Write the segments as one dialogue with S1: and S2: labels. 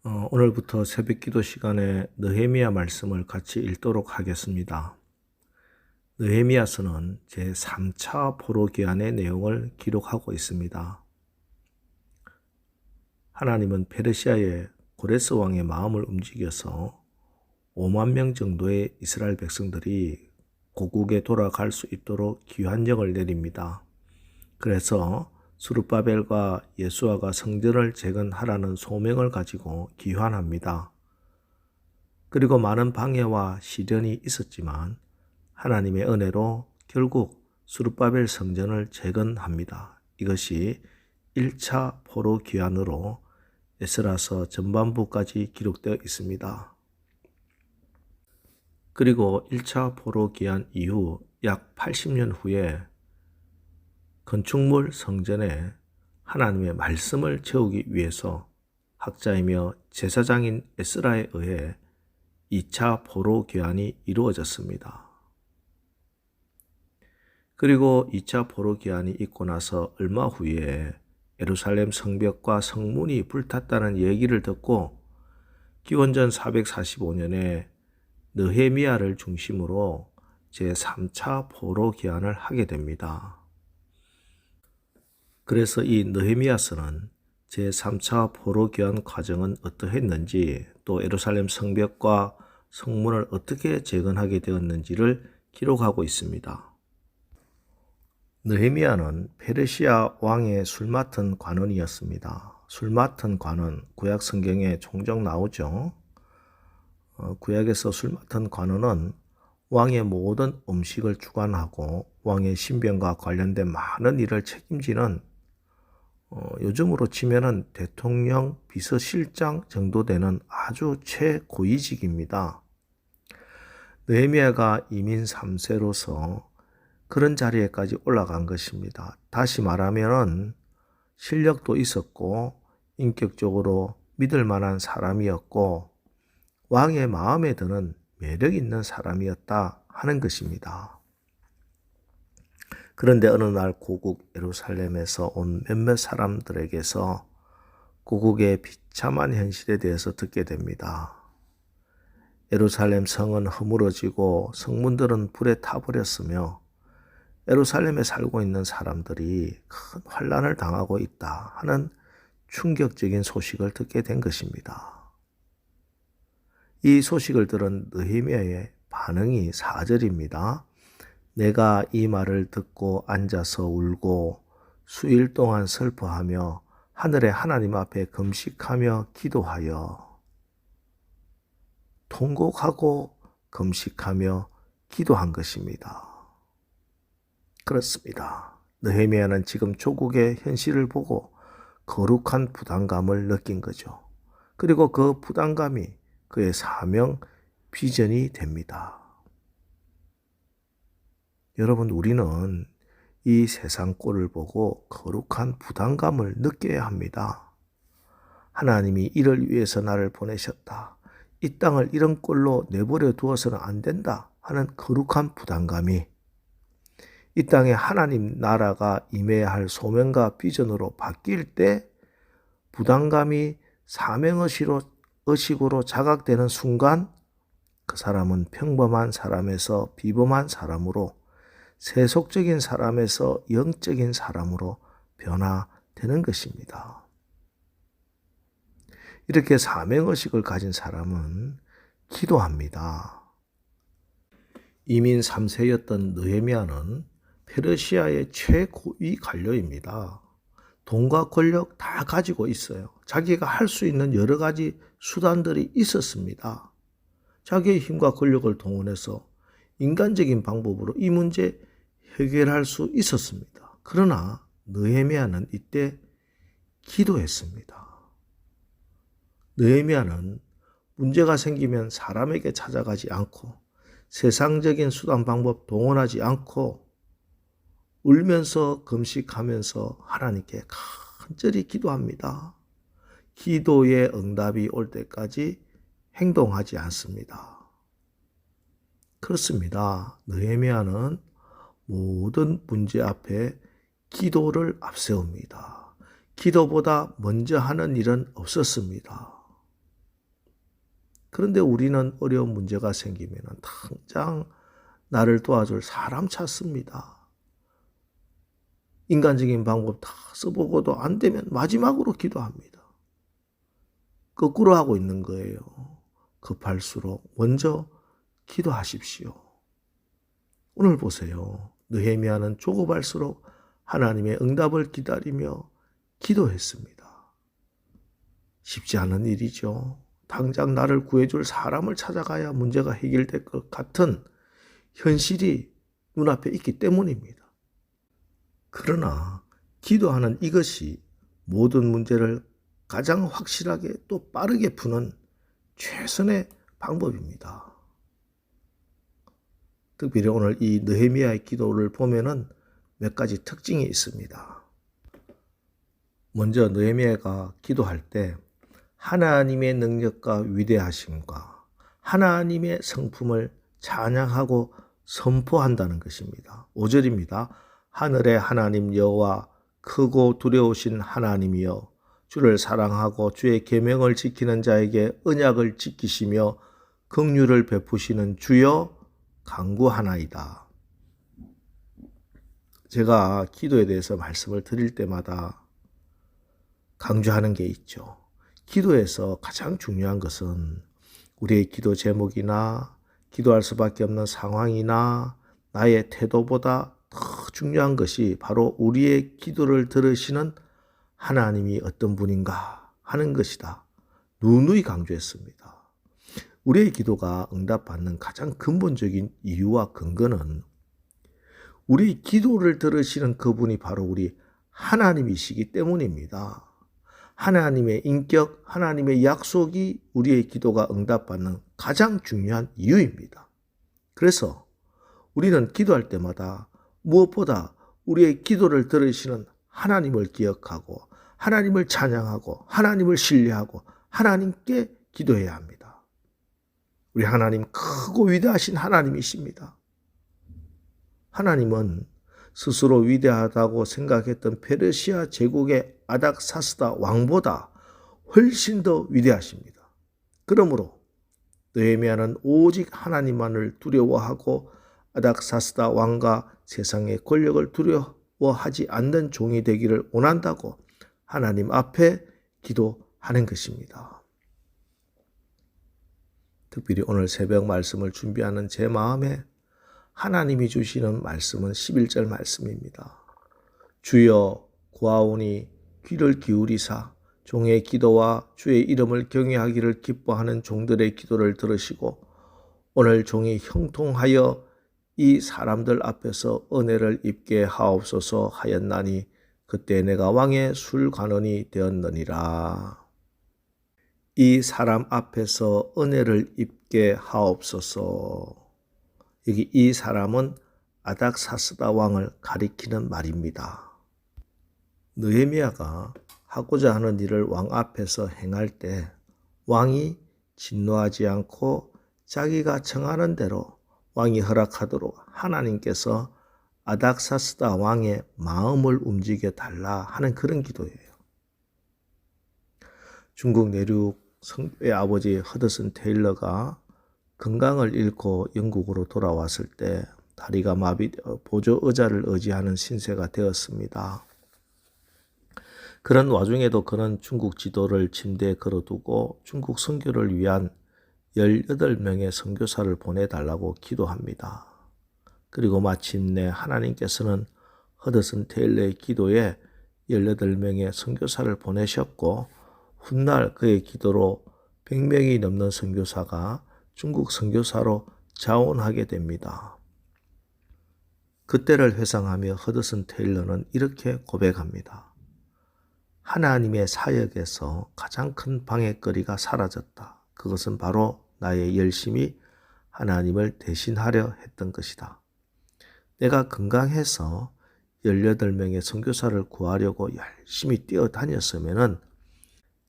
S1: 오늘부터 새벽 기도 시간에 느헤미야 말씀을 같이 읽도록 하겠습니다. 느헤미야서는 제3차 포로 기한의 내용을 기록하고 있습니다. 하나님은 페르시아의 고레스 왕의 마음을 움직여서 5만 명 정도의 이스라엘 백성들이 고국에 돌아갈 수 있도록 기환령을 내립니다. 그래서 스룹바벨과 예수아가 성전을 재건하라는 소명을 가지고 기환합니다. 그리고 많은 방해와 시련이 있었지만 하나님의 은혜로 결국 스룹바벨 성전을 재건합니다. 이것이 1차 포로 기환으로 에스라서 전반부까지 기록되어 있습니다. 그리고 1차 포로 기환 이후 약 80년 후에 건축물 성전에 하나님의 말씀을 채우기 위해서 학자이며 제사장인 에스라에 의해 2차 포로 기환이 이루어졌습니다. 그리고 2차 포로 기환이 있고 나서 얼마 후에 예루살렘 성벽과 성문이 불탔다는 얘기를 듣고 기원전 445년에 느헤미야를 중심으로 제3차 포로 기환을 하게 됩니다. 그래서 이 느헤미야서는 제3차 포로 기환 과정은 어떠했는지, 또 예루살렘 성벽과 성문을 어떻게 재건하게 되었는지를 기록하고 있습니다. 느헤미야는 페르시아 왕의 술 맡은 관원이었습니다. 술 맡은 관원, 구약 성경에 종종 나오죠. 구약에서 술 맡은 관원은 왕의 모든 음식을 주관하고 왕의 신병과 관련된 많은 일을 책임지는 요즘으로 치면은 대통령 비서실장 정도 되는 아주 최고위직입니다. 느헤미야가 이민 3세로서 그런 자리에까지 올라간 것입니다. 다시 말하면은 실력도 있었고 인격적으로 믿을 만한 사람이었고 왕의 마음에 드는 매력 있는 사람이었다 하는 것입니다. 그런데 어느 날 고국 예루살렘에서 온 몇몇 사람들에게서 고국의 비참한 현실에 대해서 듣게 됩니다. 예루살렘 성은 허물어지고 성문들은 불에 타버렸으며 예루살렘에 살고 있는 사람들이 큰 환난을 당하고 있다 하는 충격적인 소식을 듣게 된 것입니다. 이 소식을 들은 느헤미야의 반응이 4절입니다. 내가 이 말을 듣고 앉아서 울고 수일 동안 슬퍼하며 하늘의 하나님 앞에 금식하며 기도하여, 통곡하고 금식하며 기도한 것입니다. 그렇습니다. 느헤미야는 지금 조국의 현실을 보고 거룩한 부담감을 느낀 거죠. 그리고 그 부담감이 그의 사명, 비전이 됩니다. 여러분, 우리는 이 세상 꼴을 보고 거룩한 부담감을 느껴야 합니다. 하나님이 이를 위해서 나를 보내셨다. 이 땅을 이런 꼴로 내버려 두어서는 안 된다 하는 거룩한 부담감이 이 땅에 하나님 나라가 임해야 할 소명과 비전으로 바뀔 때 부담감이 사명의식으로 자각되는 순간 그 사람은 평범한 사람에서 비범한 사람으로, 세속적인 사람에서 영적인 사람으로 변화되는 것입니다. 이렇게 사명의식을 가진 사람은 기도합니다. 이민 3세였던 느헤미야는 페르시아의 최고위 관료입니다. 돈과 권력 다 가지고 있어요. 자기가 할 수 있는 여러 가지 수단들이 있었습니다. 자기의 힘과 권력을 동원해서 인간적인 방법으로 이 문제 해결할 수 있었습니다. 그러나 느헤미야는 이때 기도했습니다. 느헤미야는 문제가 생기면 사람에게 찾아가지 않고 세상적인 수단 방법 동원하지 않고 울면서 금식하면서 하나님께 간절히 기도합니다. 기도의 응답이 올 때까지 행동하지 않습니다. 그렇습니다. 느헤미야는 모든 문제 앞에 기도를 앞세웁니다. 기도보다 먼저 하는 일은 없었습니다. 그런데 우리는 어려운 문제가 생기면 당장 나를 도와줄 사람 찾습니다. 인간적인 방법 다 써보고도 안 되면 마지막으로 기도합니다. 거꾸로 하고 있는 거예요. 급할수록 먼저 기도하십시오. 오늘 보세요. 느헤미야는 조급할수록 하나님의 응답을 기다리며 기도했습니다. 쉽지 않은 일이죠. 당장 나를 구해줄 사람을 찾아가야 문제가 해결될 것 같은 현실이 눈앞에 있기 때문입니다. 그러나 기도하는 이것이 모든 문제를 가장 확실하게 또 빠르게 푸는 최선의 방법입니다. 특별히 오늘 이 느헤미야의 기도를 보면은 몇 가지 특징이 있습니다. 먼저 느헤미야가 기도할 때 하나님의 능력과 위대하심과 하나님의 성품을 찬양하고 선포한다는 것입니다. 5절입니다. 하늘의 하나님 여호와 크고 두려우신 하나님이여 주를 사랑하고 주의 계명을 지키는 자에게 언약을 지키시며 긍휼을 베푸시는 주여 간구하나이다. 제가 기도에 대해서 말씀을 드릴 때마다 강조하는 게 있죠. 기도에서 가장 중요한 것은 우리의 기도 제목이나 기도할 수밖에 없는 상황이나 나의 태도보다 더 중요한 것이 바로 우리의 기도를 들으시는 하나님이 어떤 분인가 하는 것이다. 누누이 강조했습니다. 우리의 기도가 응답받는 가장 근본적인 이유와 근거는 우리 기도를 들으시는 그분이 바로 우리 하나님이시기 때문입니다. 하나님의 인격, 하나님의 약속이 우리의 기도가 응답받는 가장 중요한 이유입니다. 그래서 우리는 기도할 때마다 무엇보다 우리의 기도를 들으시는 하나님을 기억하고 하나님을 찬양하고 하나님을 신뢰하고 하나님께 기도해야 합니다. 우리 하나님 크고 위대하신 하나님이십니다. 하나님은 스스로 위대하다고 생각했던 페르시아 제국의 아닥사스다 왕보다 훨씬 더 위대하십니다. 그러므로 느헤미야는 오직 하나님만을 두려워하고 아닥사스다 왕과 세상의 권력을 두려워하지 않는 종이 되기를 원한다고 하나님 앞에 기도하는 것입니다. 특별히 오늘 새벽 말씀을 준비하는 제 마음에 하나님이 주시는 말씀은 11절 말씀입니다. 주여 구하오니 귀를 기울이사 종의 기도와 주의 이름을 경외하기를 기뻐하는 종들의 기도를 들으시고 오늘 종이 형통하여 이 사람들 앞에서 은혜를 입게 하옵소서 하였나니 그때 내가 왕의 술관원이 되었느니라. 이 사람 앞에서 은혜를 입게 하옵소서. 여기 이 사람은 아닥사스다 왕을 가리키는 말입니다. 느헤미야가 하고자 하는 일을 왕 앞에서 행할 때 왕이 진노하지 않고 자기가 정하는 대로 왕이 허락하도록 하나님께서 아닥사스다 왕의 마음을 움직여 달라 하는 그런 기도예요. 중국 내륙 성교의 아버지 허드슨 테일러가 건강을 잃고 영국으로 돌아왔을 때 다리가 마비되어 보조 의자를 의지하는 신세가 되었습니다. 그런 와중에도 그는 중국 지도를 침대에 걸어두고 중국 선교를 위한 18명의 선교사를 보내달라고 기도합니다. 그리고 마침내 하나님께서는 허드슨 테일러의 기도에 18명의 선교사를 보내셨고 훗날 그의 기도로 100명이 넘는 선교사가 중국 선교사로 자원하게 됩니다. 그때를 회상하며 허드슨 테일러는 이렇게 고백합니다. 하나님의 사역에서 가장 큰 방해거리가 사라졌다. 그것은 바로 나의 열심히 하나님을 대신하려 했던 것이다. 내가 건강해서 18명의 선교사를 구하려고 열심히 뛰어다녔으면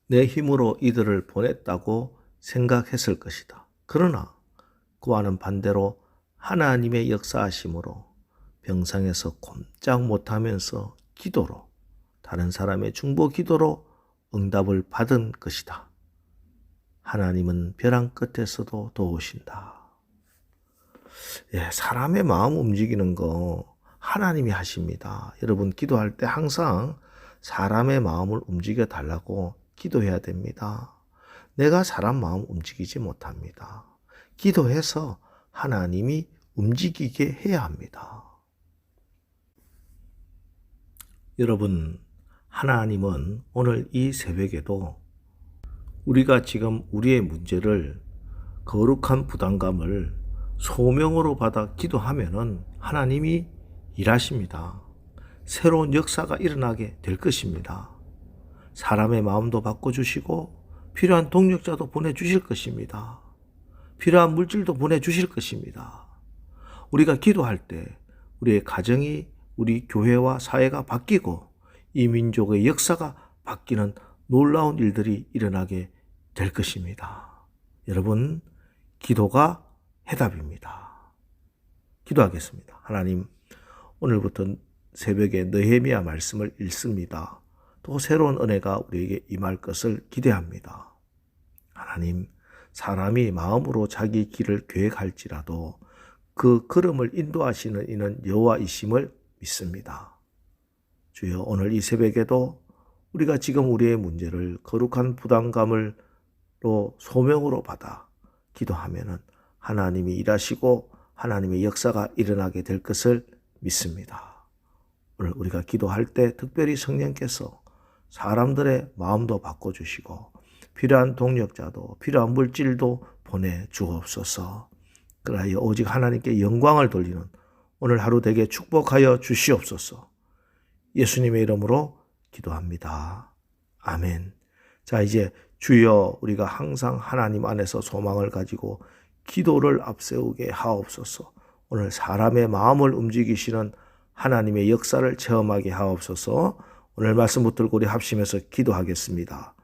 S1: 내 힘으로 이들을 보냈다고 생각했을 것이다. 그러나 그와는 반대로 하나님의 역사하심으로 병상에서 꼼짝 못하면서 기도로 다른 사람의 중보 기도로 응답을 받은 것이다. 하나님은 벼랑 끝에서도 도우신다. 예, 사람의 마음 움직이는 거 하나님이 하십니다. 여러분 기도할 때 항상 사람의 마음을 움직여 달라고 기도해야 됩니다. 내가 사람 마음 움직이지 못합니다. 기도해서 하나님이 움직이게 해야 합니다. 여러분, 하나님은 오늘 이 새벽에도 우리가 지금 우리의 문제를 거룩한 부담감을 소명으로 받아 기도하면은 하나님이 일하십니다. 새로운 역사가 일어나게 될 것입니다. 사람의 마음도 바꿔주시고 필요한 동력자도 보내주실 것입니다. 필요한 물질도 보내주실 것입니다. 우리가 기도할 때 우리의 가정이 우리 교회와 사회가 바뀌고 이 민족의 역사가 바뀌는 놀라운 일들이 일어나게 될 것입니다. 여러분, 기도가 해답입니다. 기도하겠습니다. 하나님, 오늘부터 새벽에 느헤미야 말씀을 읽습니다. 또 새로운 은혜가 우리에게 임할 것을 기대합니다. 하나님, 사람이 마음으로 자기 길을 계획할지라도 그 걸음을 인도하시는 이는 여호와이심을 믿습니다. 주여, 오늘 이 새벽에도 우리가 지금 우리의 문제를 거룩한 부담감으로 소명으로 받아 기도하면은 하나님이 일하시고 하나님의 역사가 일어나게 될 것을 믿습니다. 오늘 우리가 기도할 때 특별히 성령께서 사람들의 마음도 바꿔주시고 필요한 동력자도 필요한 물질도 보내주옵소서. 그러하여 오직 하나님께 영광을 돌리는 오늘 하루 되게 축복하여 주시옵소서. 예수님의 이름으로 기도합니다. 아멘. 자, 이제 주여, 우리가 항상 하나님 안에서 소망을 가지고 기도를 앞세우게 하옵소서. 오늘 사람의 마음을 움직이시는 하나님의 역사를 체험하게 하옵소서. 오늘 말씀 붙들고 우리 합심해서 기도하겠습니다.